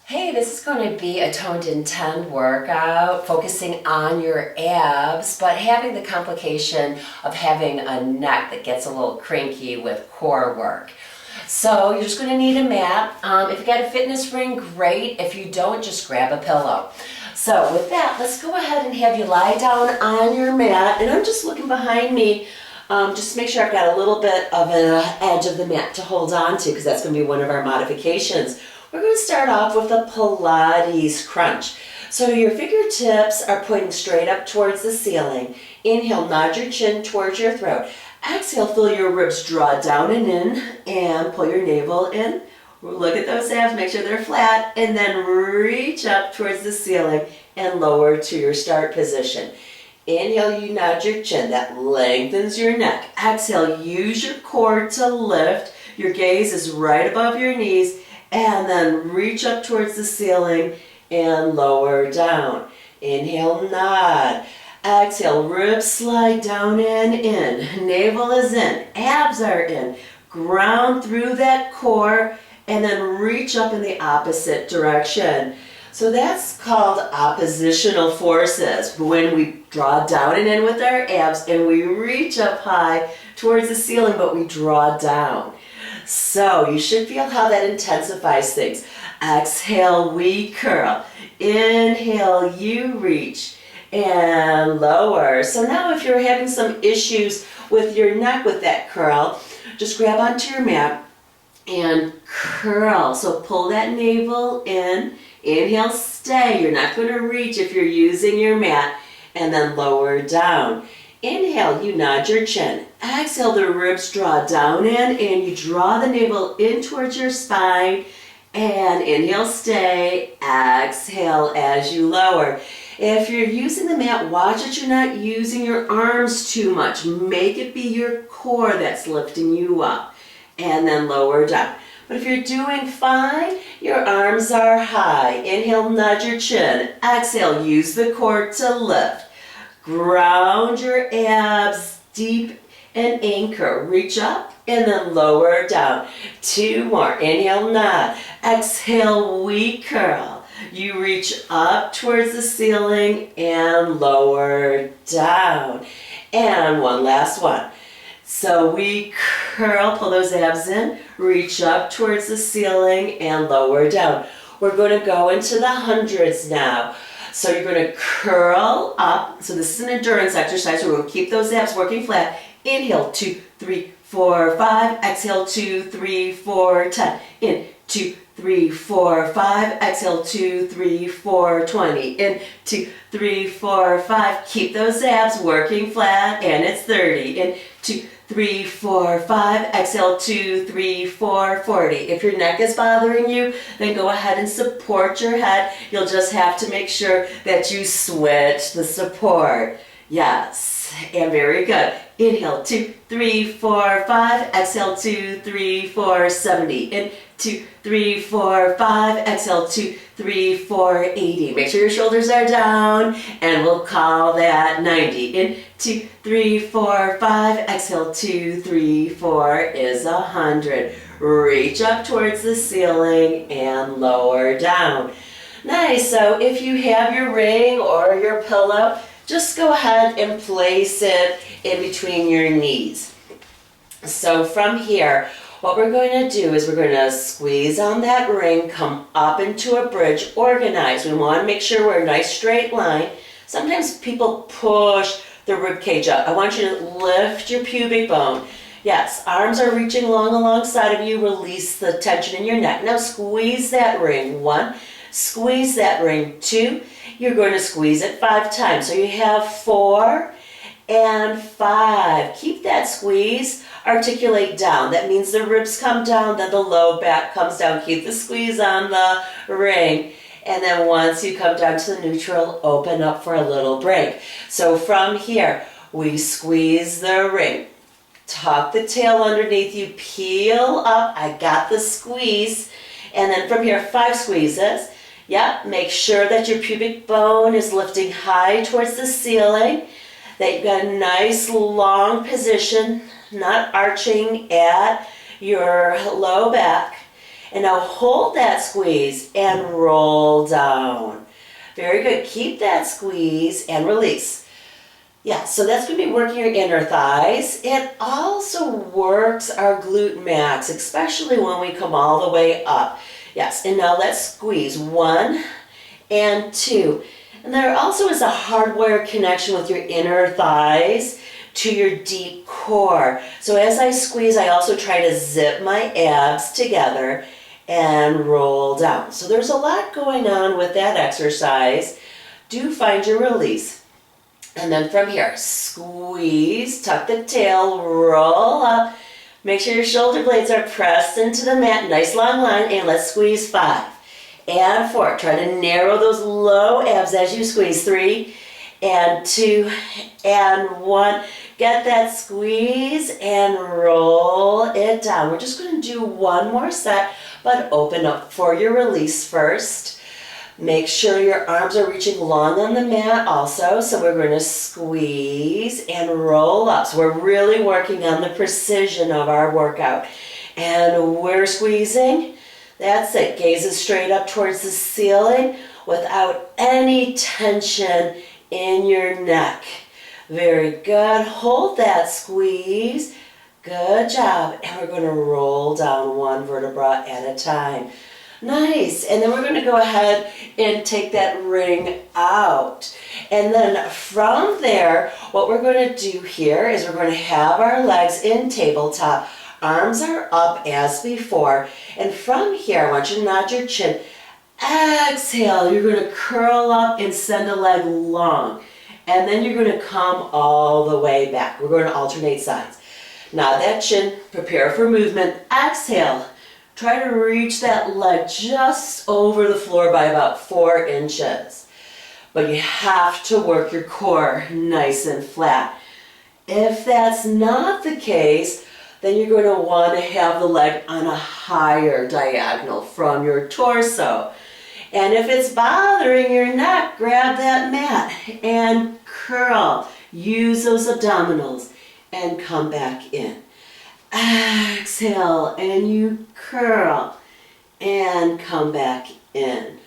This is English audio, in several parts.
Hey, this is going to be a toned and 10 workout focusing on your abs, but having the complication of having a neck that gets a little cranky with core work. So you're just going to need a mat. If you got a fitness ring, great. If you don't, just grab a pillow. So with that, let's go ahead and have you lie down on your mat. And I'm just looking behind me just to make sure I've got a little bit of an edge of the mat to hold on to, because that's going to be one of our modifications. We're going to start off with a Pilates crunch. So your fingertips are pointing straight up towards the ceiling. Inhale, nod your chin towards your throat. Exhale, feel your ribs draw down and in, and pull your navel in. Look at those abs, make sure they're flat, and then reach up towards the ceiling and lower to your start position. Inhale, you nod your chin. That lengthens your neck. Exhale, use your core to lift. Your gaze is right above your knees. And then reach up towards the ceiling and lower down. Inhale, nod. Exhale, ribs slide down and in. Navel is in. Abs are in. Ground through that core and then reach up in the opposite direction. So that's called oppositional forces. When we draw down and in with our abs and we reach up high towards the ceiling, but we draw down. So you should feel how that intensifies things. Exhale, we curl. Inhale, you reach and lower. So now if you're having some issues with your neck with that curl, just grab onto your mat and curl. So pull that navel in. Inhale, stay. You're not going to reach if you're using your mat, and then lower down. Inhale, you nod your chin. Exhale, the ribs draw down in, and you draw the navel in towards your spine. And inhale, stay. Exhale as you lower. If you're using the mat, watch that you're not using your arms too much. Make it be your core that's lifting you up. And then lower down. But if you're doing fine, your arms are high. Inhale, nod your chin. Exhale, use the core to lift. Ground your abs deep and anchor. Reach up and then lower down. Two more. Inhale, nod. Exhale, we curl. You reach up towards the ceiling and lower down. And one last one. So we curl, pull those abs in, reach up towards the ceiling and lower down. We're going to go into the hundreds now. So you're going to curl up. So this is an endurance exercise. We're going to keep those abs working flat. Inhale, 2, 3, 4, 5. Exhale, 2, 3, 4, 10. In, 2, 3, 4, 5. Exhale, 2, 3, 4, 20. In, 2, 3, 4, 5. Keep those abs working flat, and it's 30. In, 2, 3, 4, 5. Exhale, 2, 3, 4, 40. If your neck is bothering you, then go ahead and support your head. You'll just have to make sure that you switch the support. Yes, and very good. Inhale, 2, 3, 4, 5. Exhale, 2, 3, 4, 70. In, 2, 3, 4, 5. Exhale, 2, 3, 4, 80. Make sure your shoulders are down, and we'll call that 90. In, 2, 3, 4, 5. Exhale, 2, 3, 4 is 100. Reach up towards the ceiling and lower down. Nice. So if you have your ring or your pillow, just go ahead and place it in between your knees. So from here, what we're going to do is we're going to squeeze on that ring, come up into a bridge, organize. We want to make sure we're a nice straight line. Sometimes people push the rib cage up. I want you to lift your pubic bone. Yes, arms are reaching long alongside of you. Release the tension in your neck. Now squeeze that ring. 1, squeeze that ring. 2, you're going to squeeze it 5 times. So you have 4 and 5. Keep that squeeze. Articulate down. That means the ribs come down, then the low back comes down. Keep the squeeze on the ring. And then once you come down to the neutral, open up for a little break. So from here, we squeeze the ring. Tuck the tail underneath you. Peel up. I got the squeeze. And then from here, 5 squeezes. Yep, make sure that your pubic bone is lifting high towards the ceiling. That you've got a nice long position, not arching at your low back. And now hold that squeeze and roll down. Very good. Keep that squeeze and release. Yeah, so that's going to be working your inner thighs. It also works our glute max, especially when we come all the way up. Yes, and now let's squeeze 1 and 2. And there also is a hardwired connection with your inner thighs to your deep core. So as I squeeze, I also try to zip my abs together and roll down. So there's a lot going on with that exercise. Do find your release. And then from here, squeeze, tuck the tail, roll up. Make sure your shoulder blades are pressed into the mat. Nice long line. And let's squeeze 5 and 4. Try to narrow those low abs as you squeeze. 3 and 2 and 1. Get that squeeze and roll it down. We're just going to do one more set, but open up for your release first. Make sure your arms are reaching long on the mat also. So we're going to squeeze and roll up. So we're really working on the precision of our workout. And we're squeezing. That's it. Gazes straight up towards the ceiling without any tension in your neck. Very good. Hold that squeeze. Good job. And we're going to roll down one vertebra at a time. Nice. And then we're going to go ahead and take that ring out. And then from there, what we're going to do here is we're going to have our legs in tabletop. Arms are up as before. And from here, I want you to nod your chin. Exhale. You're going to curl up and send the leg long. And then you're going to come all the way back. We're going to alternate sides. Nod that chin. Prepare for movement. Exhale. Try to reach that leg just over the floor by about 4 inches. But you have to work your core nice and flat. If that's not the case, then you're going to want to have the leg on a higher diagonal from your torso. And if it's bothering your neck, grab that mat and curl. Use those abdominals and come back in. Exhale and you curl and come back in.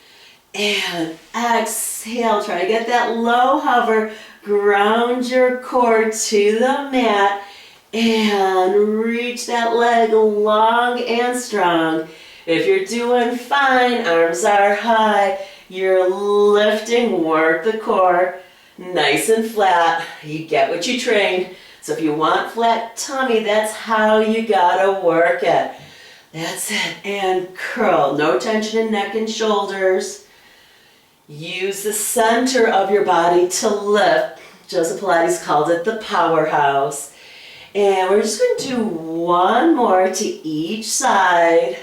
And exhale, try to get that low hover, ground your core to the mat and reach that leg long and strong. If you're doing fine, arms are high, you're lifting, work the core, nice and flat. You get what you trained. So if you want flat tummy, that's how you gotta work it. That's it. And curl. No tension in neck and shoulders. Use the center of your body to lift. Joseph Pilates called it the powerhouse. And we're just going to do one more to each side.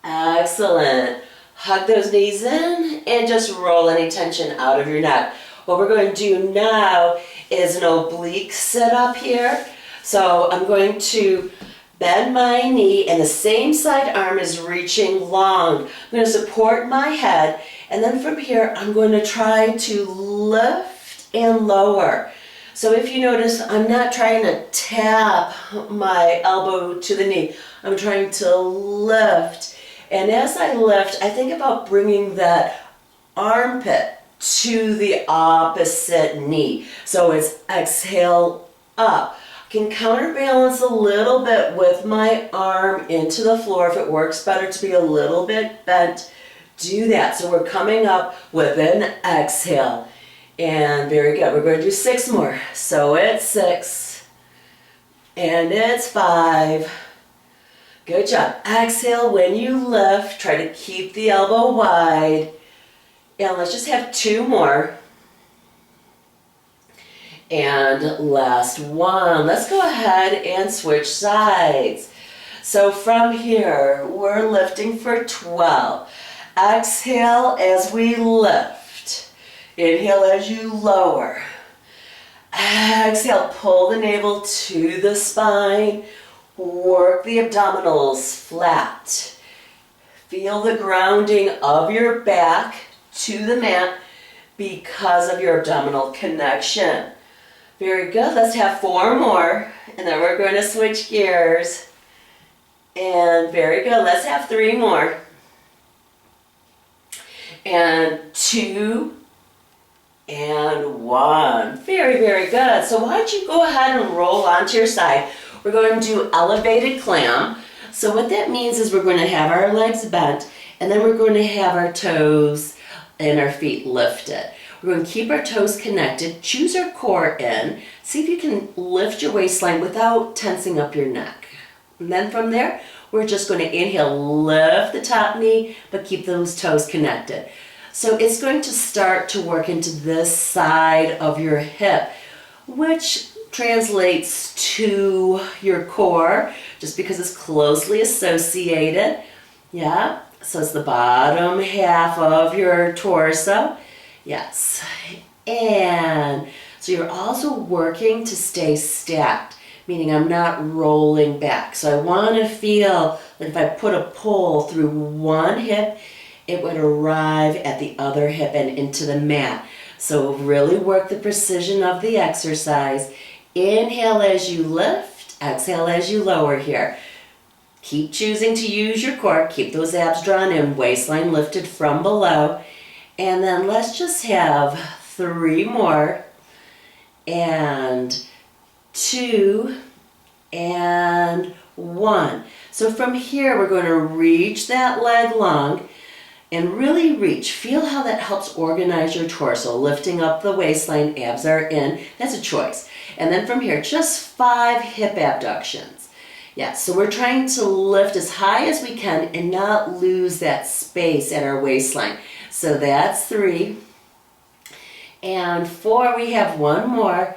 Excellent. Hug those knees in and just roll any tension out of your neck. What we're going to do now is an oblique sit up here. So I'm going to bend my knee and the same side arm is reaching long. I'm going to support my head and then from here I'm going to try to lift and lower. So if you notice, I'm not trying to tap my elbow to the knee. I'm trying to lift. And as I lift, I think about bringing that armpit to the opposite knee. So it's exhale up. I can counterbalance a little bit with my arm into the floor. If it works better to be a little bit bent, do that. So we're coming up with an exhale. And very good. We're going to do 6 more. So it's 6. And it's 5. Good job. Exhale when you lift. Try to keep the elbow wide. And let's just have 2 more. And last one. Let's go ahead and switch sides. So from here, we're lifting for 12. Exhale as we lift. Inhale as you lower. Exhale, pull the navel to the spine. Work the abdominals flat. Feel the grounding of your back to the mat because of your abdominal connection. Very good. Let's have 4 more and then we're going to switch gears. And very good. Let's have 3 more. And 2 and 1. Very, very good. So why don't you go ahead and roll onto your side. We're going to do elevated clam. So what that means is we're going to have our legs bent, and then we're going to have our toes and our feet lifted. We're going to keep our toes connected, choose our core in, see if you can lift your waistline without tensing up your neck. And then from there, we're just going to inhale, lift the top knee, but keep those toes connected. So it's going to start to work into this side of your hip, which translates to your core, just because it's closely associated. Yeah, so it's the bottom half of your torso. Yes, and so you're also working to stay stacked, meaning I'm not rolling back. So I want to feel that if I put a pull through one hip, it would arrive at the other hip and into the mat. So really work the precision of the exercise. Inhale as you lift, exhale as you lower here. Keep choosing to use your core, keep those abs drawn in, waistline lifted from below. And then let's just have 3 more, and 2 and 1. So from here, we're going to reach that leg long and really reach. Feel how that helps organize your torso, lifting up the waistline, abs are in. That's a choice. And then from here, just 5 hip abductions. Yeah, so we're trying to lift as high as we can and not lose that space at our waistline. So that's 3. And 4, we have 1 more.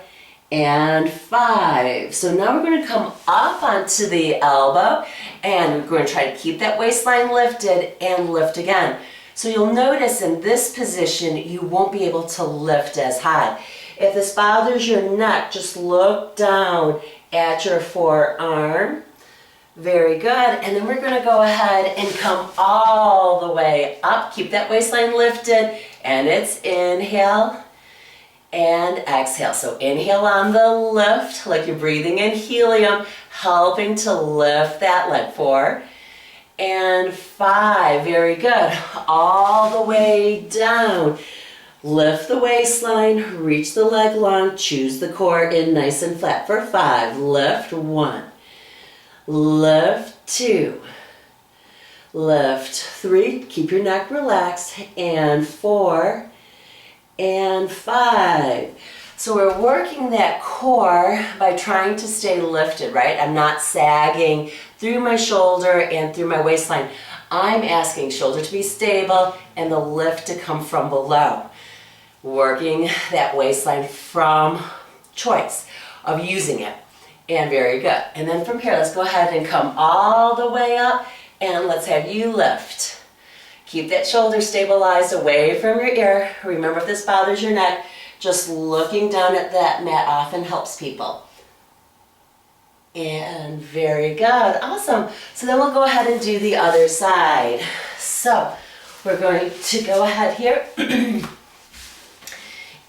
And 5. So now we're going to come up onto the elbow, and we're going to try to keep that waistline lifted and lift again. So you'll notice in this position, you won't be able to lift as high. If this bothers your neck, just look down at your forearm. Very good. And then we're going to go ahead and come all the way up. Keep that waistline lifted, and it's inhale and exhale. So inhale on the lift, like you're breathing in helium, helping to lift that leg. 4 and 5. Very good. All the way down. Lift the waistline, reach the leg long, choose the core in nice and flat for 5. Lift 1. Lift 2. Lift 3. Keep your neck relaxed. And 4. And 5. So we're working that core by trying to stay lifted, right? I'm not sagging through my shoulder and through my waistline. I'm asking shoulder to be stable and the lift to come from below. Working that waistline from choice of using it. And very good. And then from here, let's go ahead and come all the way up, and let's have you lift. Keep that shoulder stabilized away from your ear. Remember, if this bothers your neck, just looking down at that mat often helps people. And very good. Awesome. So then we'll go ahead and do the other side. So we're going to go ahead here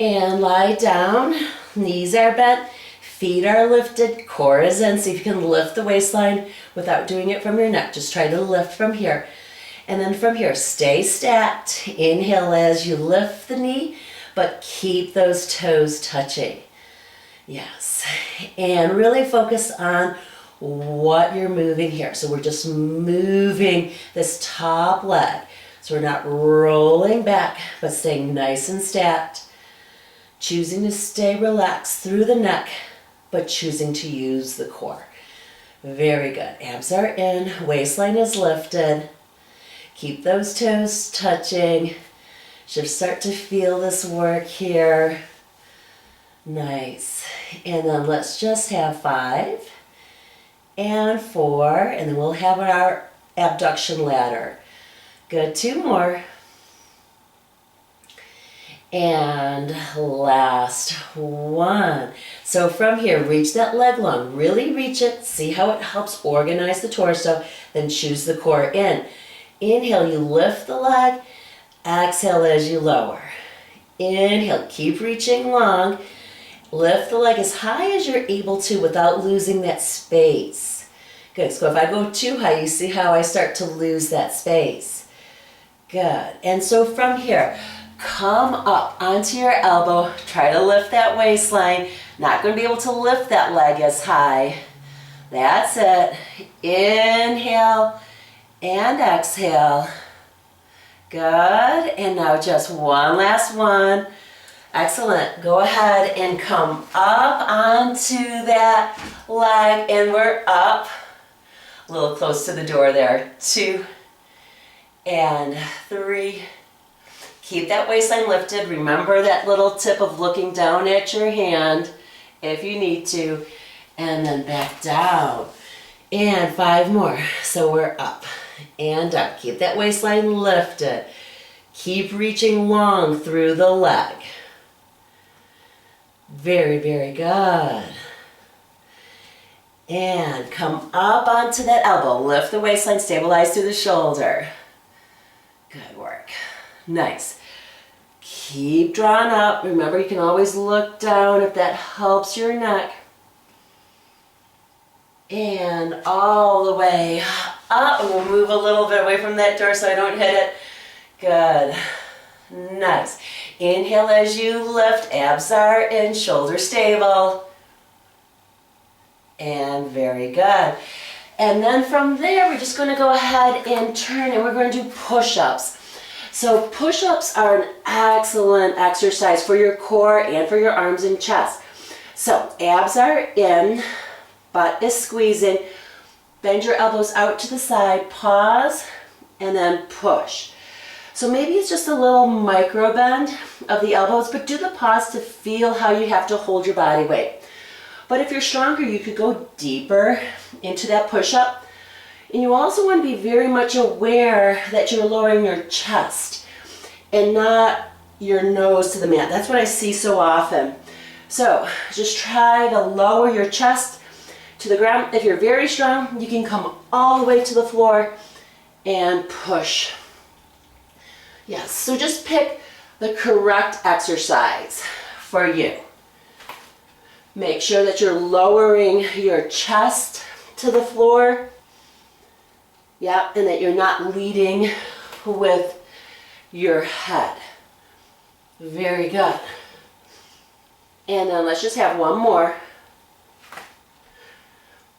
and lie down. Knees are bent. Feet are lifted. Core is in. See if you can lift the waistline without doing it from your neck. Just try to lift from here. And then from here, stay stacked. Inhale as you lift the knee, but keep those toes touching. Yes. And really focus on what you're moving here. So we're just moving this top leg. So we're not rolling back, but staying nice and stacked. Choosing to stay relaxed through the neck, but choosing to use the core. Very good. Abs are in. Waistline is lifted. Keep those toes touching. Should start to feel this work here. Nice. And then let's just have 5 and 4, and then we'll have our abduction ladder. Good. 2 more. And last 1. So from here, reach that leg long. Really reach it. See how it helps organize the torso. Then choose the core in. Inhale, you lift the leg. Exhale as you lower. Inhale, keep reaching long. Lift the leg as high as you're able to without losing that space. Good. So if I go too high, you see how I start to lose that space. Good. And so from here, come up onto your elbow. Try to lift that waistline. Not going to be able to lift that leg as high. That's it. Inhale and exhale. Good. And now just one last one. Excellent. Go ahead and come up onto that leg, and we're up. A little close to the door there. 2 and 3. Keep that waistline lifted. Remember that little tip of looking down at your hand if you need to. And then back down. And 5 more. So we're up and up. Keep that waistline lifted. Keep reaching long through the leg. Very, very good. And come up onto that elbow. Lift the waistline, stabilize through the shoulder. Good work. Nice. Keep drawing up. Remember, you can always look down if that helps your neck. And all the way up. And we'll move a little bit away from that door so I don't hit it. Good. Nice. Inhale as you lift. Abs are in, shoulder stable. And very good. And then from there, we're just going to go ahead and turn, and we're going to do push-ups. So push-ups are an excellent exercise for your core and for your arms and chest. So abs are in, butt is squeezing. Bend your elbows out to the side, pause, and then push. So maybe it's just a little micro bend of the elbows, but do the pause to feel how you have to hold your body weight. But if you're stronger, you could go deeper into that push-up. And you also want to be very much aware that you're lowering your chest and not your nose to the mat. That's what I see so often. So just try to lower your chest to the ground. If you're very strong, you can come all the way to the floor and push. Yes, so just pick the correct exercise for you. Make sure that you're lowering your chest to the floor. Yep, and that you're not leading with your head. Very good. And then let's just have one more.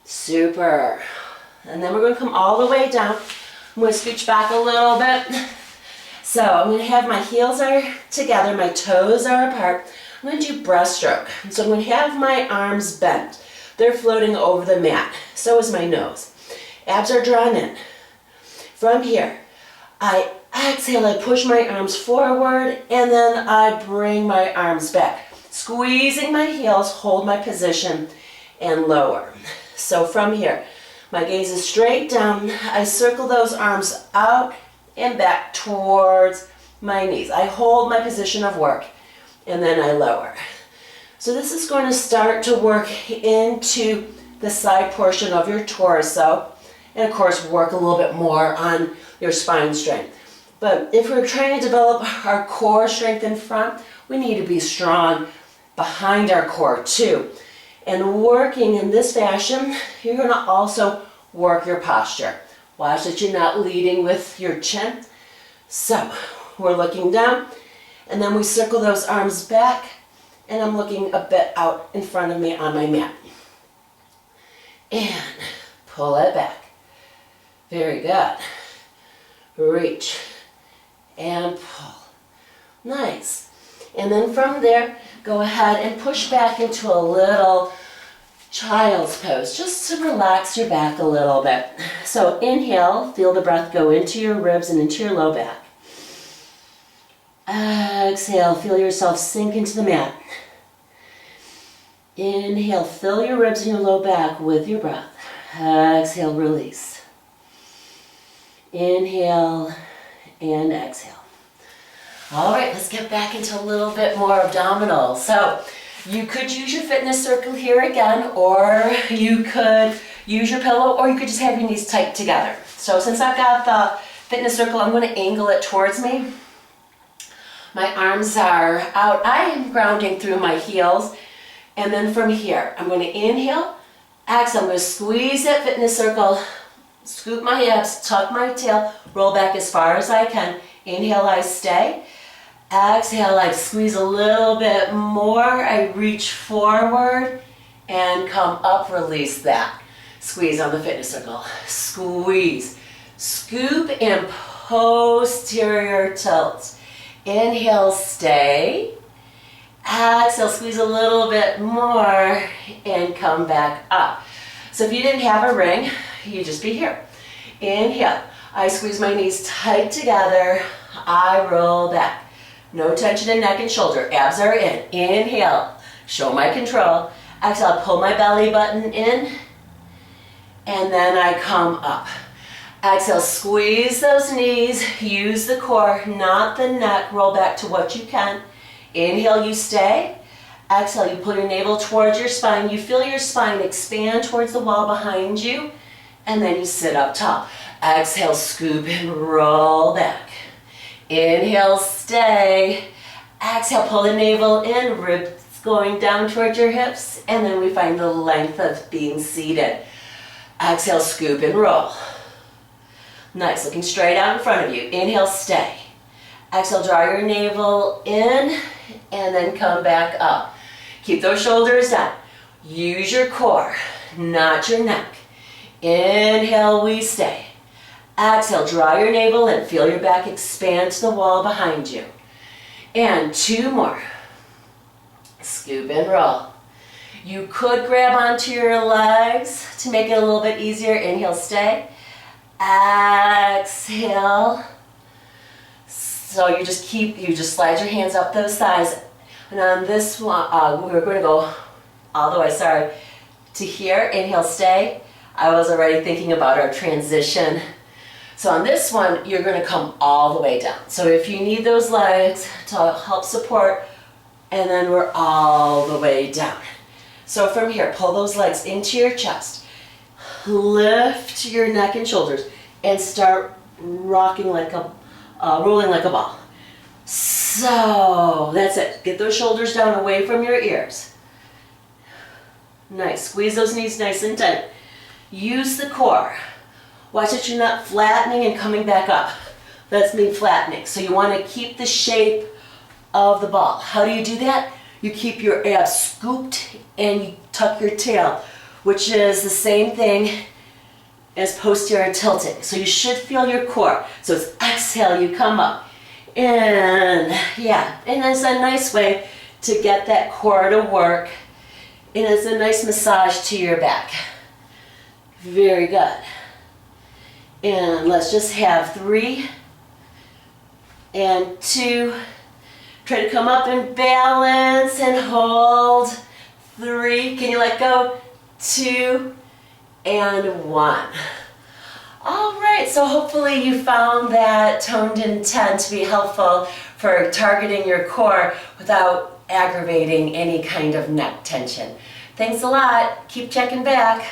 Super. And then we're going to come all the way down. I'm going to scooch back a little bit. So I'm going to have my heels are together, my toes are apart. I'm going to do breaststroke. So I'm going to have my arms bent. They're floating over the mat. So is my nose. Abs are drawn in. From here, I exhale, I push my arms forward, and then I bring my arms back. Squeezing my heels, hold my position, and lower. So from here, my gaze is straight down. I circle those arms out and back towards my knees. I hold my position of work, and then I lower. So this is going to start to work into the side portion of your torso, and of course work a little bit more on your spine strength. But if we're trying to develop our core strength in front, we need to be strong behind our core too. And working in this fashion, you're going to also work your posture. Watch that you're not leading with your chin. So we're looking down, and then we circle those arms back, and I'm looking a bit out in front of me on my mat. And pull it back. Very good. Reach and pull. Nice. And then from there, go ahead and push back into a little child's pose, just to relax your back a little bit. So inhale, feel the breath go into your ribs and into your low back. Exhale, feel yourself sink into the mat. Inhale, fill your ribs and your low back with your breath. Exhale, release. Inhale and exhale. All right, let's get back into a little bit more abdominals. So you could use your fitness circle here again, or you could use your pillow, or you could just have your knees tight together. So since I've got the fitness circle, I'm going to angle it towards me. My arms are out. I am grounding through my heels. And then from here, I'm going to inhale, Exhale, I'm going to squeeze that fitness circle, scoop my abs, tuck my tail, roll back as far as I can. Inhale, I stay. Exhale, I squeeze a little bit more. I reach forward and come up, release that. Squeeze on the fitness circle. Squeeze. Scoop and posterior tilt. Inhale, stay. Exhale, squeeze a little bit more and come back up. So if you didn't have a ring, you'd just be here. Inhale, I squeeze my knees tight together. I roll back. No tension in neck and shoulder. Abs are in. Inhale, show my control. Exhale, pull my belly button in. And then I come up. Exhale, squeeze those knees. Use the core, not the neck. Roll back to what you can. Inhale, you stay. Exhale, you pull your navel towards your spine. You feel your spine expand towards the wall behind you. And then you sit up tall. Exhale, scoop and roll back. Inhale, stay. Exhale, pull the navel in. Ribs going down towards your hips. And then we find the length of being seated. Exhale, scoop and roll. Nice, looking straight out in front of you. Inhale, stay. Exhale, draw your navel in and then come back up. Keep those shoulders down. Use your core, not your neck. Inhale, we stay. Exhale, draw your navel in. Feel your back expand to the wall behind you. And 2 more. Scoop and roll. You could grab onto your legs to make it a little bit easier. Inhale, stay. Exhale. So you just slide your hands up those thighs. And on this one, we're going to go all the way, to here. Inhale, stay. I was already thinking about our transition. So on this one, you're going to come all the way down. So if you need those legs to help support, and then we're all the way down. So from here, pull those legs into your chest. Lift your neck and shoulders and start rocking like rolling like a ball. So that's it. Get those shoulders down away from your ears. Nice. Squeeze those knees nice and tight. Use the core. Watch that you're not flattening and coming back up. That's me flattening. So you want to keep the shape of the ball. How do you do that? You keep your abs scooped and you tuck your tail, which is the same thing as posterior tilting. So you should feel your core. So it's exhale, you come up. And yeah, and it's a nice way to get that core to work. And it's a nice massage to your back. Very good. And let's just have 3 and 2. Try to come up and balance and hold. 3, can you let go? 2 and 1. All right, so hopefully you found that toned in 10 to be helpful for targeting your core without aggravating any kind of neck tension. Thanks a lot. Keep checking back.